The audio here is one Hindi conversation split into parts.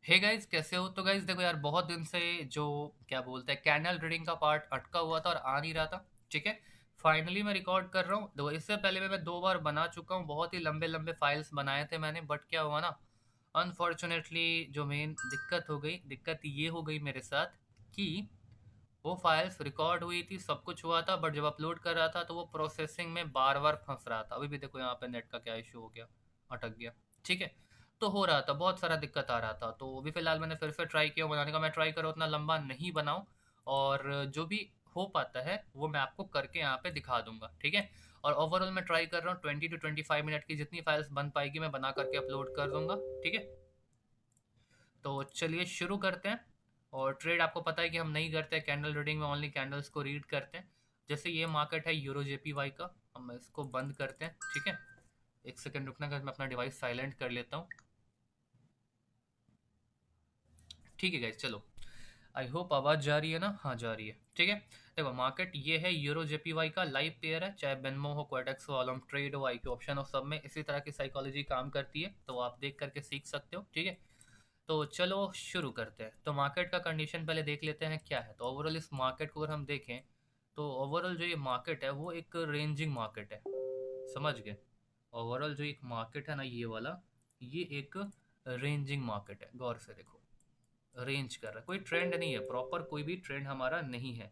हे गाइस, कैसे हो? तो गाइस देखो यार, बहुत दिन से जो क्या बोलते हैं कैंडल रीडिंग का पार्ट अटका हुआ था और आ नहीं रहा था। ठीक है, फाइनली मैं रिकॉर्ड कर रहा हूँ। देखो, इससे पहले मैं दो बार बना चुका हूँ, बहुत ही लंबे लंबे फाइल्स बनाए थे मैंने। बट क्या हुआ ना, अनफॉर्चुनेटली जो मेन दिक्कत हो गई, दिक्कत ये हो गई मेरे साथ कि वो फाइल्स रिकॉर्ड हुई थी, सब कुछ हुआ था, बट जब अपलोड कर रहा था तो वो प्रोसेसिंग में बार बार फंस रहा था। अभी भी देखो यहाँ पे नेट का क्या इशू हो गया, अटक गया। ठीक है, तो हो रहा था, बहुत सारा दिक्कत आ रहा था। तो अभी फिलहाल मैंने फिर से ट्राई किया बनाने का। मैं ट्राई करूँ उतना लंबा नहीं बनाऊँ, और जो भी हो पाता है वो मैं आपको करके यहाँ पे दिखा दूंगा। ठीक है, और ओवरऑल मैं ट्राई कर रहा हूँ 20 to 25 मिनट की जितनी फाइल्स बन पाएगी मैं बना करके अपलोड कर दूंगा। ठीक है, तो चलिए शुरू करते हैं। और ट्रेड आपको पता है कि हम नहीं करते हैं कैंडल रीडिंग में, ओनली कैंडल्स को रीड करते हैं। जैसे ये मार्केट है यूरो जेपीवाई का, हम इसको बंद करते हैं। ठीक है, एक सेकंड रुकना, मैं अपना डिवाइस साइलेंट कर लेता हूँ। ठीक है गाइस, चलो। आई होप आवाज़ जा रही है ना? हाँ, जा रही है। ठीक है, देखो मार्केट ये है यूरो जेपीवाई का लाइव पेयर है। चाहे बेनमो हो, क्वाटेक्स हो, अलम ट्रेड हो, आईक्यू ऑप्शन हो, सब में इसी तरह की साइकोलॉजी काम करती है, तो आप देख करके सीख सकते हो। ठीक है, तो चलो शुरू करते हैं। तो मार्केट का कंडीशन पहले देख लेते हैं क्या है। तो ओवरऑल इस मार्केट को अगर हम देखें तो ओवरऑल जो ये मार्केट है वो एक रेंजिंग मार्केट है, समझ गए? ओवरऑल जो एक मार्केट है ना, ये वाला, ये एक रेंजिंग मार्केट है। गौर से देखो, रेंज कर रहा है, कोई ट्रेंड नहीं है प्रॉपर, कोई भी ट्रेंड हमारा नहीं है,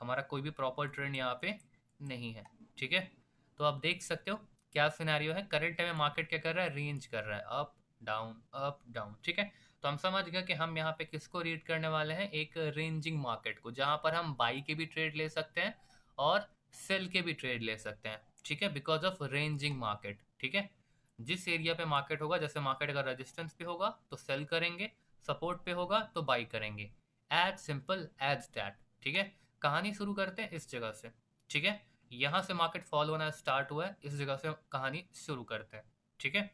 हमारा कोई भी प्रॉपर ट्रेंड यहाँ पे नहीं है। ठीक है, तो आप देख सकते हो क्या सिनेरियो है। करंट टाइम में मार्केट क्या कर रहा है? रेंज कर रहा है, अप डाउन अप डाउन। ठीक है, तो हम समझ गए कि हम यहाँ पे किसको रीड करने वाले हैं, एक रेंजिंग मार्केट को, जहां पर हम बाई के भी ट्रेड ले सकते हैं और सेल के भी ट्रेड ले सकते हैं। ठीक है, बिकॉज ऑफ रेंजिंग मार्केट। ठीक है, जिस एरिया पे मार्केट होगा, जैसे मार्केट अगर रेजिस्टेंस पे होगा तो सेल करेंगे, सपोर्ट पे होगा तो बाई करेंगे। As simple as that. ठीक है, कहानी शुरू करते हैं इस जगह से। ठीक है, यहां से मार्केट फॉल होना स्टार्ट हुआ है, इस जगह से कहानी शुरू करते हैं। ठीक है,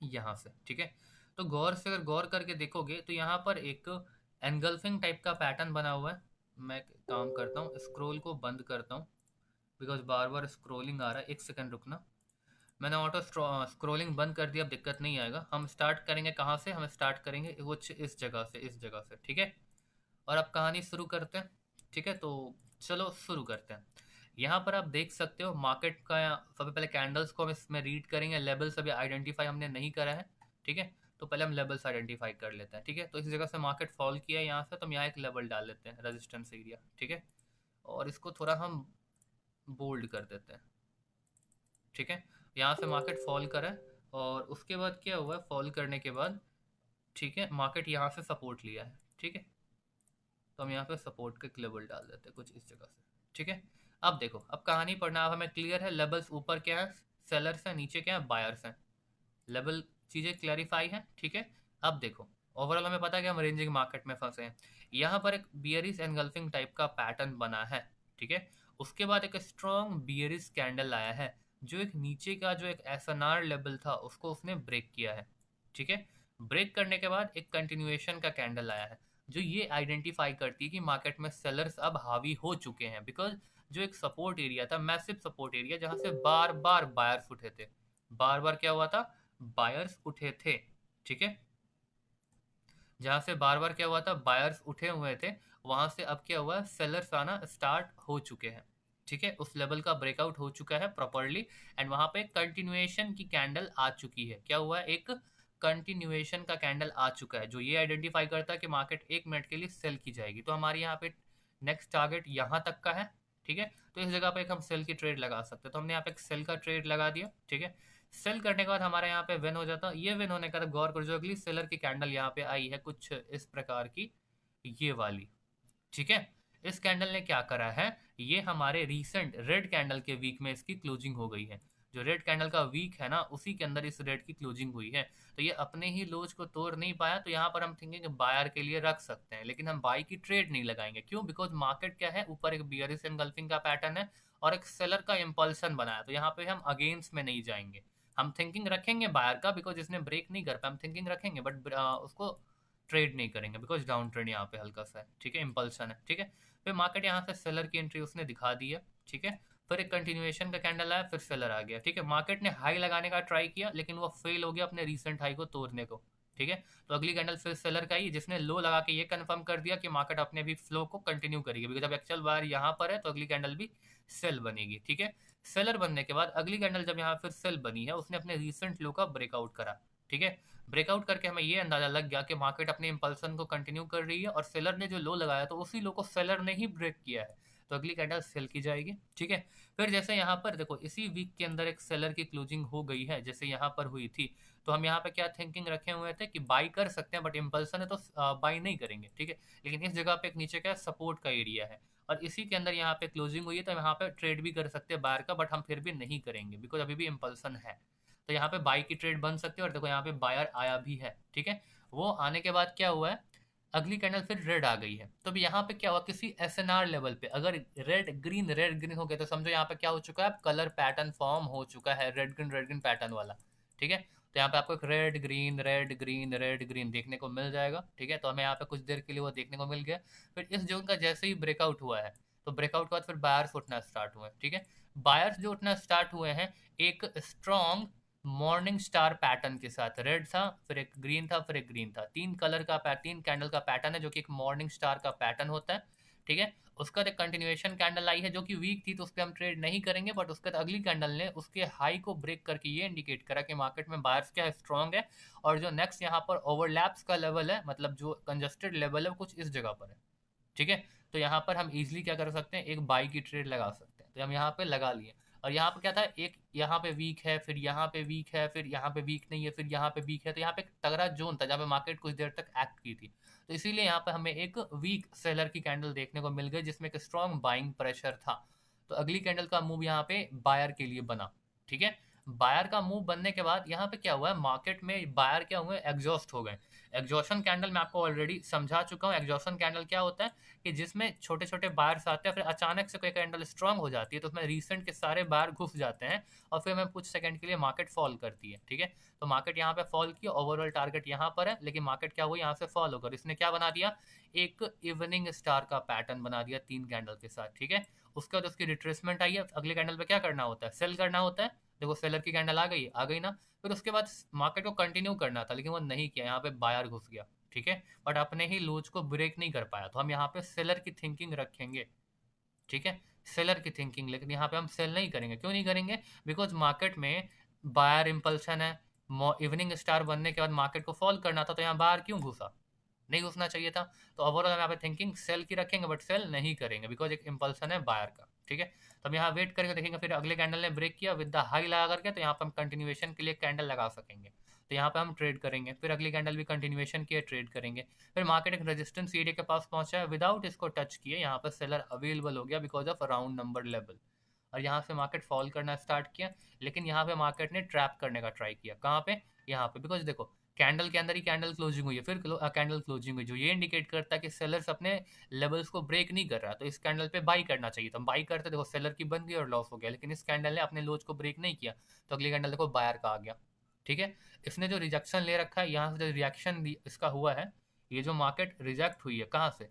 यहां से। ठीक है, तो गौर से अगर गौर करके देखोगे तो यहाँ पर एक एनगल्फिंग टाइप का पैटर्न बना हुआ है। मैं काम करता हूँ, स्क्रोल को बंद करता हूँ, बिकॉज बार बार स्क्रोलिंग आ रहा है। एक सेकंड रुकना, मैंने ऑटो स्क्रोलिंग बंद कर दिया, अब दिक्कत नहीं आएगा। हम स्टार्ट करेंगे कहाँ से? हम स्टार्ट करेंगे कुछ इस जगह से, इस जगह से। ठीक है, और अब कहानी शुरू करते हैं। ठीक है, तो चलो शुरू करते हैं। यहाँ पर आप देख सकते हो मार्केट का, सबसे पहले कैंडल्स को हम इसमें रीड करेंगे। लेवल्स अभी आइडेंटिफाई हमने नहीं करा है। ठीक है, तो पहले हम लेवल्स आइडेंटिफाई कर लेते हैं। ठीक है, तो इस जगह से मार्केट फॉल किया है यहाँ से, तो हम यहाँ एक लेवल डाल लेते हैं, रेजिस्टेंस एरिया। ठीक है, और इसको थोड़ा हम बोल्ड कर देते हैं। ठीक है, यहाँ से मार्केट फॉल करा है, और उसके बाद क्या हुआ है, फॉल करने के बाद ठीक है मार्केट यहाँ से सपोर्ट लिया है। ठीक है, तो हम यहाँ पे सपोर्ट के लेवल डाल देते हैं कुछ इस जगह से। ठीक है, अब देखो, अब कहानी पढ़ना अब हमें क्लियर है। लेवल्स ऊपर क्या है? सेलर्स हैं, नीचे क्या है? बायर्स हैं। लेवल चीज़ें क्लैरिफाई हैं। ठीक है, अब देखो, ओवरऑल हमें पता है कि हम रेंजिंग मार्केट में फंसे हैं। यहाँ पर एक बियरिश एनगल्फिंग टाइप का पैटर्न बना है। ठीक है, उसके बाद एक स्ट्रॉन्ग बियरिश कैंडल आया है, जो एक नीचे का जो एक एसएनआर लेवल था उसको उसने ब्रेक किया है। ठीक है, ब्रेक करने के बाद एक कंटिन्यूएशन का कैंडल आया है, जो ये आइडेंटिफाई करती है कि मार्केट में सेलर्स अब हावी हो चुके हैं। बिकॉज जो एक सपोर्ट एरिया था, मैसिव सपोर्ट एरिया, जहां से बार बार बायर्स उठे थे, बार बार क्या हुआ था? बायर्स उठे थे। ठीक है, जहां से बार बार क्या हुआ था? बायर्स उठे हुए थे, वहां से अब क्या हुआ? सेलर्स आना स्टार्ट हो चुके हैं। ठीक है, उस लेवल का ब्रेकआउट हो चुका है प्रॉपरली, एंड वहां पे कंटिन्यूएशन की कैंडल आ चुकी है। क्या हुआ है? एक कंटिन्यूएशन का कैंडल आ चुका है, जो ये आइडेंटिफाई करता है कि मार्केट 1 मिनट के लिए सेल की जाएगी। तो हमारे यहाँ पे नेक्स्ट टारगेट यहाँ तक का है। ठीक है, तो इस जगह पे एक हम सेल की ट्रेड लगा सकते हैं, तो हमने यहाँ पे एक सेल का ट्रेड लगा दिया। ठीक है, सेल करने के बाद हमारे यहाँ पे विन हो जाता। ये विन होने का गौर कर, जो अगली सेलर की कैंडल यहाँ पे आई है कुछ इस प्रकार की, ये वाली। ठीक है, इस कैंडल ने क्या करा है? ये हमारे रीसेंट रेड कैंडल के वीक में इसकी क्लोजिंग हो गई है। जो रेड कैंडल का वीक है ना, उसी के अंदर इस रेड की क्लोजिंग हुई है। तो ये अपने ही लोज को तोड़ नहीं पाया, तो यहाँ पर हम थिंकिंग बायर के लिए रख सकते हैं, लेकिन हम बाई की ट्रेड नहीं लगाएंगे। क्यों? बिकॉज मार्केट क्या है, ऊपर एक बियरिश एनगल्फिंग का पैटर्न है और एक सेलर का इंपल्सन बनाया, तो यहाँ पे हम अगेंस्ट में नहीं जाएंगे। हम थिंकिंग रखेंगे बायर का, बिकॉज इसने ब्रेक नहीं कर पाया, हम थिंकिंग रखेंगे, बट उसको ट्रेड नहीं करेंगे, बिकॉज डाउन ट्रेंड यहाँ पे हल्का सा है। ठीक है, इंपल्सन है। ठीक है, फिर मार्केट यहाँ से सेलर की एंट्री उसने दिखा दी है। ठीक है, फिर एक कंटिन्यूएशन का कैंडल आया, फिर सेलर आ गया। ठीक है, मार्केट ने हाई लगाने का ट्राई किया, लेकिन वो फेल हो गया अपने रीसेंट हाई को तोड़ने को। ठीक है। तो अगली कैंडल फिर सेलर का ही, जिसने लो लगा के ये कंफर्म कर दिया कि मार्केट अपने भी फ्लो को कंटिन्यू करेगी, बिकॉज जब एक्चुअल बार यहाँ पर है तो अगली कैंडल भी सेल बनेगी। ठीक है। सेलर बनने के बाद अगली कैंडल जब यहाँ फिर सेल बनी है, उसने अपने रिसेंट लो का ब्रेकआउट करा। ठीक है। ब्रेकआउट करके हमें ये अंदाजा लग गया कि मार्केट अपने इंपल्सन को कंटिन्यू कर रही है और सेलर ने जो लो लगाया तो उसी लो को सेलर ने ही ब्रेक किया है, तो अगली कैंडल सेल की जाएगी। ठीक है। फिर जैसे यहाँ पर देखो इसी वीक के अंदर एक सेलर की क्लोजिंग हो गई है, जैसे यहाँ पर हुई थी, तो हम यहाँ पे क्या थिंकिंग रखे हुए थे कि बाई कर सकते हैं, बट इम्पल्सन है तो बाई नहीं करेंगे। ठीक है। लेकिन इस जगह पे एक नीचे का सपोर्ट का एरिया है और इसी के अंदर यहाँ पे क्लोजिंग हुई है, तो यहाँ पे ट्रेड भी कर सकते हैं बायर का, बट हम फिर भी नहीं करेंगे बिकॉज अभी भी इम्पल्सन है। तो यहाँ पे बाई की ट्रेड बन सकती है और देखो यहाँ पे बायर आया भी है। ठीक है। वो आने के बाद क्या हुआ है, अगली कैंडल फिर रेड आ गई है। तो अब यहाँ पे क्या हुआ, किसी एसएनआर लेवल पे अगर रेड ग्रीन हो गया तो समझो यहाँ पे क्या हो चुका है, कलर पैटर्न फॉर्म हो चुका है, रेड ग्रीन पैटर्न वाला। ठीक है। तो यहाँ पे आपको एक रेड ग्रीन देखने को मिल जाएगा। ठीक है। तो हमें यहाँ पे कुछ देर के लिए वो देखने को मिल गया। फिर इस जोन का जैसे ही ब्रेकआउट हुआ है, तो ब्रेकआउट के बाद फिर बायर्स उठना स्टार्ट हुए। ठीक है। बायर्स जो उठना स्टार्ट हुए हैं, एक स्ट्रॉन्ग मॉर्निंग स्टार पैटर्न के साथ, रेड था फिर एक ग्रीन था फिर एक ग्रीन था, तीन कैंडल का पैटर्न है जो कि एक मॉर्निंग स्टार का पैटर्न होता है। ठीक है। उसका एक कंटिन्यूएशन कैंडल आई है जो कि वीक थी, तो उस पर हम ट्रेड नहीं करेंगे, बट उसके बाद अगली कैंडल ने उसके हाई को ब्रेक करके ये इंडिकेट करा कि मार्केट में बायर्स क्या स्ट्रॉन्ग है, और जो नेक्स्ट यहाँ पर ओवरलैप्स का लेवल है, मतलब जो कंजस्टेड लेवल है वो कुछ इस जगह पर है। ठीक है। तो यहाँ पर हम इजीली क्या कर सकते हैं, एक बाई की ट्रेड लगा सकते हैं, तो हम यहाँ पे लगा लिए। और यहाँ पे क्या था, एक यहाँ पे वीक है, फिर यहाँ पे वीक है, फिर यहाँ पे वीक नहीं है, फिर यहाँ पे वीक है, तो यहाँ पे एक तगड़ा जोन था जहाँ पे मार्केट कुछ देर तक एक्ट की थी। तो इसीलिए यहाँ पे हमें एक वीक सेलर की कैंडल देखने को मिल गई जिसमें एक स्ट्रॉन्ग बाइंग प्रेशर था। तो अगली कैंडल का मूव यहाँ पे बायर के लिए बना। ठीक है। बायर का मूव बनने के बाद यहाँ पे क्या हुआ है, मार्केट में बायर क्या हुए, एग्जॉस्ट हो गए। एग्जॉशन कैंडल मैं आपको ऑलरेडी समझा चुका हूँ। एग्जॉशन कैंडल क्या होता है कि जिसमें छोटे छोटे बायर्स आते हैं, फिर अचानक से कोई कैंडल स्ट्रांग हो जाती है तो उसमें रीसेंट के सारे बायर घुस जाते हैं और फिर हमें कुछ सेकंड के लिए मार्केट फॉल करती है। ठीक है। तो मार्केट यहाँ पे फॉल किया, ओवरऑल टारगेट यहाँ पर है, लेकिन मार्केट क्या हुआ, यहाँ से फॉल होकर इसने क्या बना दिया, एक इवनिंग स्टार का पैटर्न बना दिया 3 कैंडल के साथ। ठीक है। उसके बाद उसकी रिट्रेसमेंट आई है, अगले कैंडल पे क्या करना होता है, सेल करना होता है। देखो सेलर की कैंडल आ गई ना। फिर उसके बाद मार्केट को कंटिन्यू करना था, लेकिन वो नहीं किया, यहाँ पे बायर घुस गया। ठीक है। बट अपने ही लोच को ब्रेक नहीं कर पाया, तो हम यहाँ पे सेलर की थिंकिंग रखेंगे। ठीक है। सेलर की थिंकिंग, लेकिन यहाँ पे हम सेल नहीं करेंगे। क्यों नहीं करेंगे, बिकॉज मार्केट में बायर इंपल्सन है, इवनिंग स्टार बनने के बाद मार्केट को फॉल करना था, तो यहाँ बाहर क्यों घुसा, नहीं घुसना चाहिए था। तो ओवरऑल हम यहाँ पे थिंकिंग सेल की रखेंगे, बट सेल नहीं करेंगे बिकॉज एक इंपल्सन है बायर का। ठीक है। तो हम यहाँ वेट करके देखेंगे, फिर अगले कैंडल ने ब्रेक किया विद द हाई लगा करके, तो यहाँ पे हम कंटिन्यूएशन के लिए कैंडल लगा सकेंगे, तो यहाँ पे हम ट्रेड करेंगे। फिर अगली कैंडल भी कंटिन्यूएशन किए, ट्रेड करेंगे। फिर मार्केट एक रेजिस्टेंस एरिया के पास पहुंचा है, विदाउट इसको टच किए यहाँ पर सेलर अवेलेबल हो गया because of round number level, और यहाँ से मार्केट फॉल करना स्टार्ट किया। लेकिन यहाँ पे मार्केट ने ट्रैप करने का ट्राई किया, कहाँ पे, यहाँ पे, बिकॉज देखो कैंडल के अंदर ही कैंडल क्लोजिंग हुई है, फिर कैंडल क्लोजिंग हुई, जो ये इंडिकेट करता है कि सेलर्स अपने लेवल्स को ब्रेक नहीं कर रहा, तो इस कैंडल पे बाई करना चाहिए। तो हम बाई करते, देखो सेलर की बन गई और लॉस हो गया, लेकिन इस कैंडल ने अपने लोच को ब्रेक नहीं किया, तो अगली कैंडल देखो बायर का आ गया। ठीक है। इसने जो रिजेक्शन ले रखा है, यहाँ से जो रिएक्शन इसका हुआ है, ये जो मार्केट रिजेक्ट हुई है, कहाँ से,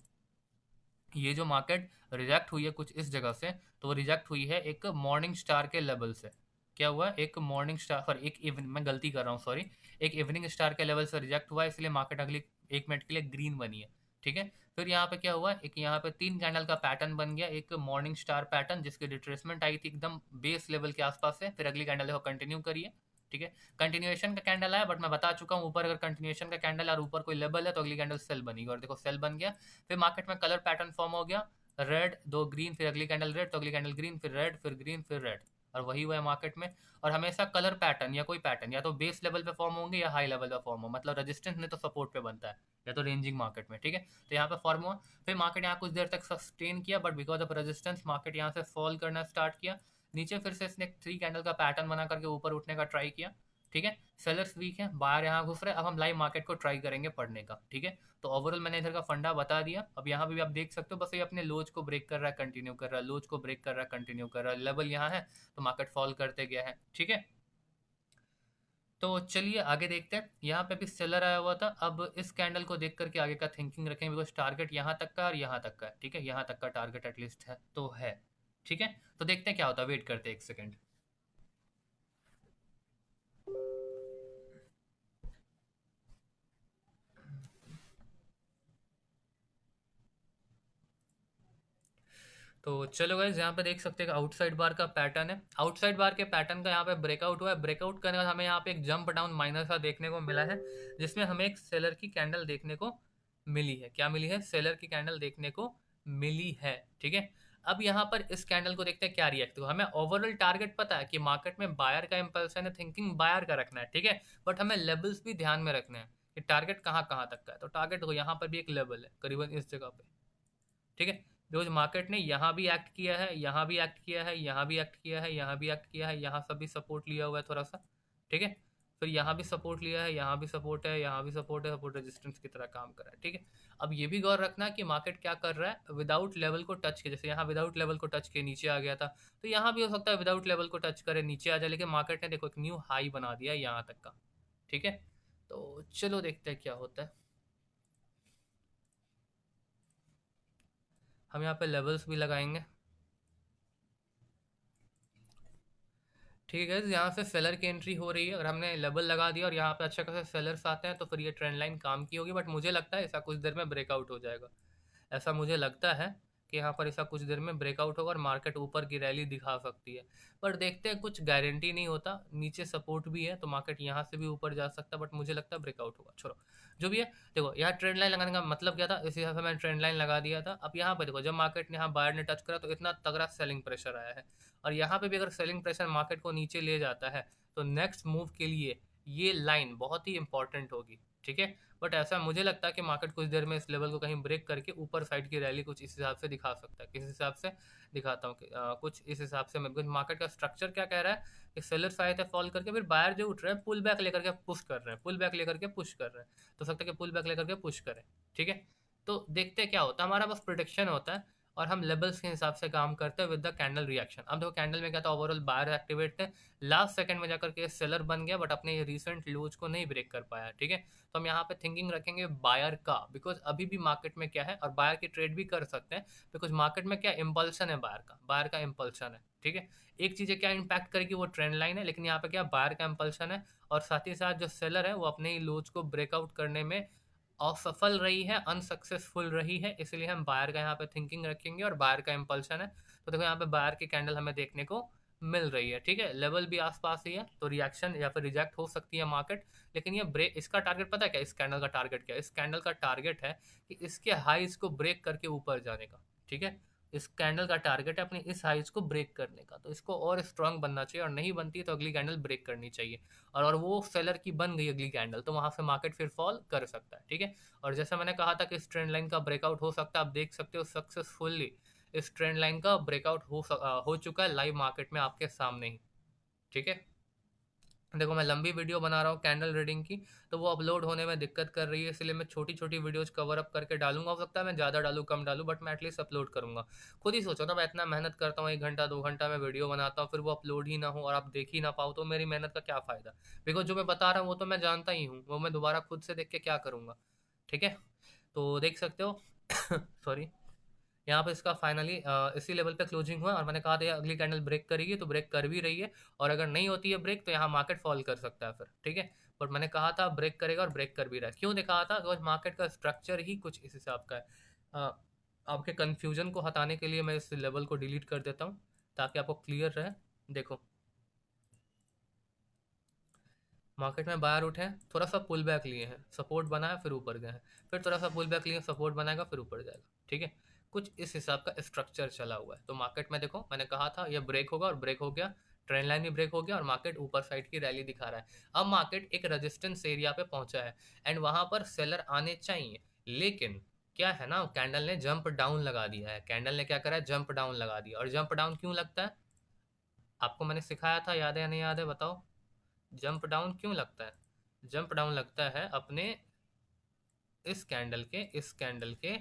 ये जो मार्केट रिजेक्ट हुई है कुछ इस जगह से, तो वो रिजेक्ट हुई है एक मॉर्निंग स्टार के लेवल से। क्या हुआ, एक मॉर्निंग स्टार पर एक इवनिंग, मैं गलती कर रहा हूँ सॉरी, एक इवनिंग स्टार के लेवल से रिजेक्ट हुआ है, इसलिए मार्केट अगली 1 मिनट के लिए ग्रीन बनी है। ठीक है। फिर यहाँ पे क्या हुआ, एक यहाँ पे 3 कैंडल का पैटर्न बन गया, एक मॉर्निंग स्टार पैटर्न जिसकी रिट्रेसमेंट आई थी एकदम बेस लेवल के आसपास से। फिर अगली कैंडल को कंटिन्यू करिए। ठीक है। कंटिन्यूएशन का कैंडल आया, बट मैं बता चुका हूँ ऊपर अगर कंटिन्यूएशन का कैंडल और ऊपर कोई लेवल है तो अगली कैंडल सेल बनेगी, और देखो सेल बन गया। फिर मार्केट में कलर पैटर्न फॉर्म हो गया, रेड, 2 ग्रीन, फिर अगली कैंडल रेड, तो अगली कैंडल ग्रीन, फिर रेड, फिर ग्रीन, फिर रेड, और वही हुआ है मार्केट में। और हमेशा कलर पैटर्न या कोई पैटर्न या तो बेस लेवल पे फॉर्म होंगे या हाई लेवल पे फॉर्म हो, मतलब रेजिस्टेंस नहीं तो सपोर्ट पे बनता है, या तो रेंजिंग मार्केट में। ठीक है। तो यहाँ पे फॉर्म हुआ, फिर मार्केट यहाँ कुछ देर तक सस्टेन किया, but because of resistance market यहाँ से फॉल करना स्टार्ट किया नीचे। फिर से इसने 3 कैंडल का पैटर्न बना करके ऊपर उठने का ट्राई किया। ठीक है। सेलर्स वीक है, बाहर यहाँ घुस रहे। अब हम लाइव मार्केट को ट्राई करेंगे पढ़ने का। ठीक है। तो ओवरऑल मैंने इधर का फंडा बता दिया। अब यहाँ पे भी आप देख सकते हो, बस ये अपने लोज को ब्रेक कर रहा है, कंटिन्यू कर रहा है, लोज को ब्रेक कर रहा है, कंटिन्यू कर रहा है, लेवल यहाँ है तो मार्केट फॉल करते गया है। ठीक है। तो चलिए आगे देखते हैं। यहाँ पे भी सेलर आया हुआ था, अब इस कैंडल को देख करके आगे का थिंकिंग रखेंगे, बिकॉज टारगेट यहाँ तक का और यहाँ तक का है। ठीक है। यहाँ तक का टारगेट एटलीस्ट है तो है। ठीक है। तो देखते हैं क्या होता है, वेट करते हैं 1 सेकेंड। तो चलो गाइस, यहाँ पे देख सकते हैं आउटसाइड बार का पैटर्न है। आउटसाइड बार के पैटर्न का यहाँ पे ब्रेकआउट हुआ है। ब्रेकआउट करने के बाद हमें यहाँ पे एक जंप डाउन माइनर सा देखने को मिला है, जिसमें हमें एक सेलर की कैंडल देखने को मिली है। क्या मिली है? सेलर की कैंडल देखने को मिली है। ठीक है, अब यहाँ पर इस कैंडल को देखते हैं क्या रिएक्ट होगा। हमें ओवरऑल टारगेट पता है कि मार्केट में बायर का इंपल्सन है, थिंकिंग बायर का रखना है। ठीक है, बट हमें लेवल्स भी ध्यान में रखना है कि टारगेट कहाँ कहाँ तक का है। तो टारगेट देखो, यहाँ पर भी एक लेवल है करीबन इस जगह पे। ठीक है, रोज मार्केट ने यहाँ भी एक्ट किया है, यहाँ भी एक्ट किया है, यहाँ भी एक्ट किया है, यहाँ भी एक्ट किया है, यहाँ सब भी सपोर्ट लिया हुआ है थोड़ा सा। ठीक है, फिर यहाँ भी सपोर्ट लिया है, यहाँ भी सपोर्ट है, यहाँ भी सपोर्ट है, सपोर्ट रेजिस्टेंस की तरह काम कर रहा है। ठीक है, अब ये भी गौर रखना कि मार्केट क्या कर रहा है, विदाउट लेवल को टच के। जैसे यहाँ विदाउट लेवल को टच के नीचे आ गया था, तो यहाँ भी हो सकता है विदाउट लेवल को टच करे नीचे आ जाए, लेकिन मार्केट ने देखो एक न्यू हाई बना दिया है यहाँ तक का। ठीक है, तो चलो देखते हैं क्या होता है। हम यहाँ पे लेवल्स भी लगाएंगे। ठीक है, यहाँ से सेलर की एंट्री हो रही है और हमने लेवल लगा दिया और यहाँ पे अच्छा खासा सेलर्स आते हैं, तो फिर ये ट्रेंड लाइन काम की होगी। बट मुझे लगता है ऐसा कुछ देर में ब्रेकआउट हो जाएगा। ऐसा मुझे लगता है कि यहाँ पर ऐसा कुछ देर में ब्रेकआउट होगा और मार्केट ऊपर की रैली दिखा सकती है। पर देखते हैं, कुछ गारंटी नहीं होता। नीचे सपोर्ट भी है तो मार्केट यहाँ से भी ऊपर जा सकता है, बट मुझे लगता है ब्रेकआउट होगा। छोड़ो जो भी है, देखो यहाँ ट्रेंड लाइन लगाने का मतलब क्या था, इस हिसाब से मैंने ट्रेंड लाइन लगा दिया था। अब यहाँ पे देखो, जब मार्केट ने यहाँ बायर ने टच करा तो इतना तगड़ा सेलिंग प्रेशर आया है, और यहाँ पे भी अगर सेलिंग प्रेशर मार्केट को नीचे ले जाता है तो नेक्स्ट मूव के लिए ये लाइन बहुत ही इंपॉर्टेंट होगी। ठीक है, बट ऐसा मुझे लगता है कि मार्केट कुछ देर में इस लेवल को कहीं ब्रेक करके ऊपर साइड की रैली कुछ इस हिसाब से दिखा सकता है। किस हिसाब से दिखाता हूँ कि कुछ इस हिसाब से। मैं मार्केट का स्ट्रक्चर क्या कह रहा है कि सेलर्स आए थे फॉल करके, फिर बायर जो उठ रहे हैं पुल बैक लेकर के पुश कर रहे हैं, पुल बैक लेकर के पुश कर रहे हैं। तो सकता है कि पुल बैक लेकर के पुश करें। ठीक है, तो देखते हैं क्या होता है। हमारा बस प्रोडिक्शन होता है और हम लेवल्स के हिसाब से काम करते हैं विद द कैंडल रिएक्शन। अब देखो कैंडल में क्या था, ओवरऑल बायर एक्टिवेट थे, लास्ट सेकंड में जाकर के सेलर बन गया, बट अपने रिसेंट लोज को नहीं ब्रेक कर पाया। ठीक है, तो हम यहाँ पे थिंकिंग रखेंगे बायर का, बिकॉज अभी भी मार्केट में क्या है, और बायर की ट्रेड भी कर सकते हैं बिकॉज मार्केट में क्या इम्पल्सन है, बायर का इम्पल्सन है। ठीक है, एक चीज़ क्या इम्पैक्ट करेगी, वो ट्रेंड लाइन है, लेकिन यहाँ पे क्या बायर का इम्पल्सन है, और साथ ही साथ जो सेलर है वो अपने ही लोज को ब्रेकआउट करने में असफल रही है, अनसक्सेसफुल रही है। इसलिए हम बायर का यहाँ पे थिंकिंग रखेंगे और बायर का इम्पल्सन है। तो देखो यहाँ पे बायर की कैंडल हमें देखने को मिल रही है। ठीक है, लेवल भी आसपास ही है, तो रिएक्शन या फिर रिजेक्ट हो सकती है मार्केट, लेकिन ये ब्रेक, इसका टारगेट पता है क्या, इस कैंडल का टारगेट क्या है? इस कैंडल का टारगेट है कि इसके हाइज को ब्रेक करके ऊपर जाने का। ठीक है, इस कैंडल का टारगेट है अपनी इस हाइज को ब्रेक करने का, तो इसको और स्ट्रांग बनना चाहिए, और नहीं बनती तो अगली कैंडल ब्रेक करनी चाहिए। और वो सेलर की बन गई अगली कैंडल, तो वहां से मार्केट फिर फॉल कर सकता है। ठीक है, और जैसे मैंने कहा था कि इस ट्रेंड लाइन का ब्रेकआउट हो सकता है, आप देख सकते हो सक्सेसफुली इस ट्रेंड लाइन का ब्रेकआउट हो चुका है लाइव मार्केट में आपके सामने ही। ठीक है, देखो मैं लंबी वीडियो बना रहा हूँ कैंडल रीडिंग की, तो वो अपलोड होने में दिक्कत कर रही है, इसलिए मैं छोटी छोटी वीडियोज कवर अप करके डालूंगा। हो सकता है मैं ज़्यादा डालूँ कम डालूँ, बट मैं एटलीस्ट अपलोड करूंगा। खुद ही सोचो ना, मैं इतना मेहनत करता हूँ, 1 घंटा 2 घंटा मैं वीडियो बनाता हूँ, फिर वो अपलोड ही ना हो और आप देख ही ना पाओ, तो मेरी मेहनत का क्या फ़ायदा? बिकॉज जो मैं बता रहा हूँ वो तो मैं जानता ही हूँ, वो मैं दोबारा खुद से देख के क्या करूँगा। ठीक है, तो देख सकते हो सॉरी, यहाँ पे इसका फाइनली इसी लेवल पे क्लोजिंग हुआ, और मैंने कहा था अगली कैंडल ब्रेक करेगी, तो ब्रेक कर भी रही है, और अगर नहीं होती है ब्रेक तो यहाँ मार्केट फॉल कर सकता है फिर। ठीक है, बट मैंने कहा था ब्रेक करेगा और ब्रेक कर भी रहा है। क्यों दिखा था? बिकॉज मार्केट का स्ट्रक्चर ही कुछ इस हिसाब का है। आपके कन्फ्यूजन को हटाने के लिए मैं इस लेवल को डिलीट कर देता हूँ ताकि आपको क्लियर रहे। देखो मार्केट में बायर उठे हैं, थोड़ा सा पुल बैक लिए हैं, सपोर्ट बनाया फिर ऊपर गए हैं, फिर थोड़ा सा पुल बैक लिए, सपोर्ट बनाएगा फिर ऊपर जाएगा। ठीक है, कुछ इस हिसाब का स्ट्रक्चर चला हुआ है। तो मार्केट में देखो मैंने कहा था ये ब्रेक होगा और ब्रेक हो गया, ट्रेंड लाइन भी ब्रेक हो गया और मार्केट ऊपर साइड की रैली दिखा रहा है। अब मार्केट एक रेजिस्टेंस एरिया पे पहुंचा है एंड वहां पर सेलर आने चाहिए, लेकिन क्या है ना, कैंडल ने जंप डाउन लगा दिया है। कैंडल ने क्या करा है, जंप डाउन लगा दिया। और जंप डाउन क्यों लगता है, आपको मैंने सिखाया था, याद है या नहीं याद है बताओ? जंप डाउन क्यों लगता है? जंप डाउन लगता है अपने इस कैंडल के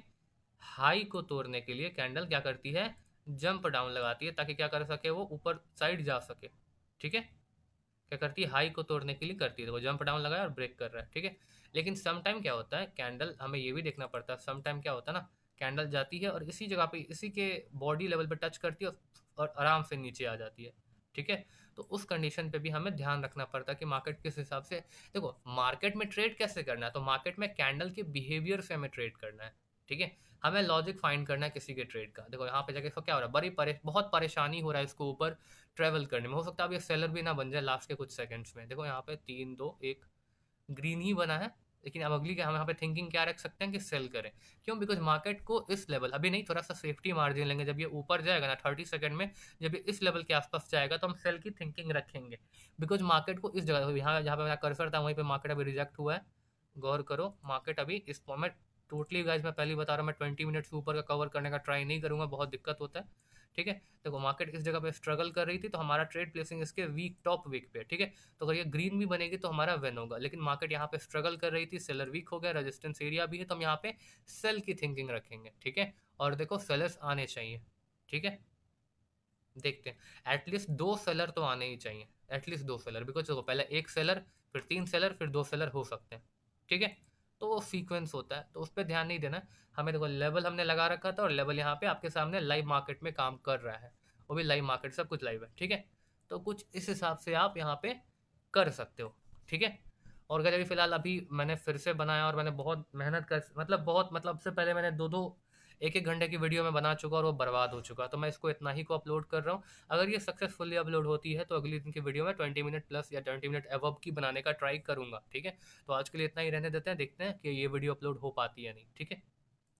हाई को तोड़ने के लिए। कैंडल क्या करती है, जंप डाउन लगाती है, ताकि क्या कर सके, वो ऊपर साइड जा सके। ठीक है, क्या करती है, हाई को तोड़ने के लिए करती है। वो जंप डाउन लगाया और ब्रेक कर रहा है। ठीक है, लेकिन सम टाइम क्या होता है, कैंडल हमें ये भी देखना पड़ता है, सम टाइम क्या होता है ना, कैंडल जाती है और इसी जगह पे, इसी के बॉडी लेवल पे टच करती है और आराम से नीचे आ जाती है। ठीक है, तो उस कंडीशन पे भी हमें ध्यान रखना पड़ता है कि मार्केट किस हिसाब से। देखो मार्केट में ट्रेड कैसे करना है, तो मार्केट में कैंडल के बिहेवियर से हमें ट्रेड करना है। ठीक है। हमें लॉजिक फाइंड करना है किसी के ट्रेड का। देखो यहाँ पे जाके इसको क्या हो रहा है, बहुत परेशानी हो रहा है इसको ऊपर ट्रेवल करने में। हो सकता है अब ये सेलर भी ना बन जाए लास्ट के कुछ सेकंड्स में। देखो यहाँ पे 3-2-1 ग्रीन ही बना है, लेकिन अब अगली हम यहाँ पे थिंकिंग क्या रख सकते हैं कि सेल करें। क्यों? बिकॉज मार्केट को इस लेवल अभी नहीं, थोड़ा सा सेफ्टी मार्जिन लेंगे। जब ये ऊपर जाएगा ना 30 सेकंड में, जब ये इस लेवल के आसपास जाएगा तो हम सेल की थिंकिंग रखेंगे। बिकॉज मार्केट को इस जगह, यहाँ जहाँ पे मेरा कर्सर था वहीं पे मार्केट अभी रिजेक्ट हुआ है। गौर करो, मार्केट अभी इस फॉर्मेट टोटली गाइज मैं पहले बता रहा हूँ, मैं 20 मिनट्स ऊपर का कवर करने का ट्राई नहीं करूंगा, बहुत दिक्कत होता है। ठीक है। देखो मार्केट इस जगह पे स्ट्रगल कर रही थी तो हमारा ट्रेड प्लेसिंग इसके वीक टॉप वीक पे। ठीक है। तो अगर ये ग्रीन भी बनेगी तो हमारा विन होगा, लेकिन मार्केट यहाँ पे स्ट्रगल कर रही थी, सेलर वीक हो गया, रेजिस्टेंस एरिया भी है, तो हम यहाँ पे सेल की थिंकिंग रखेंगे। ठीक है। और देखो सेलर्स आने चाहिए। ठीक है। देखते हैं, एटलीस्ट 2 सेलर तो आने ही चाहिए, एटलीस्ट 2 सेलर। बिकॉज देखो पहले एक सेलर, फिर 3 सेलर, फिर 2 सेलर हो सकते हैं। ठीक है। तो वो सीक्वेंस होता है, तो उस पर ध्यान नहीं देना। हमें देखो लेवल हमने लगा रखा था, और लेवल यहाँ पे आपके सामने लाइव मार्केट में काम कर रहा है, वो भी लाइव मार्केट, सब कुछ लाइव है। ठीक है। तो कुछ इस हिसाब से आप यहाँ पे कर सकते हो। ठीक है। और अगर अभी फिलहाल अभी मैंने फिर से बनाया और मैंने बहुत मेहनत कर, मतलब से पहले मैंने 1-1 घंटे की वीडियो में बना चुका और वो बर्बाद हो चुका, तो मैं इसको इतना ही को अपलोड कर रहा हूँ। अगर ये सक्सेसफुली अपलोड होती है तो अगली दिन की वीडियो में 20 मिनट प्लस या 20 मिनट अबव की बनाने का ट्राई करूंगा। ठीक है। तो आज के लिए इतना ही रहने देते हैं, देखते हैं कि ये वीडियो अपलोड हो पाती है नहीं। ठीक है।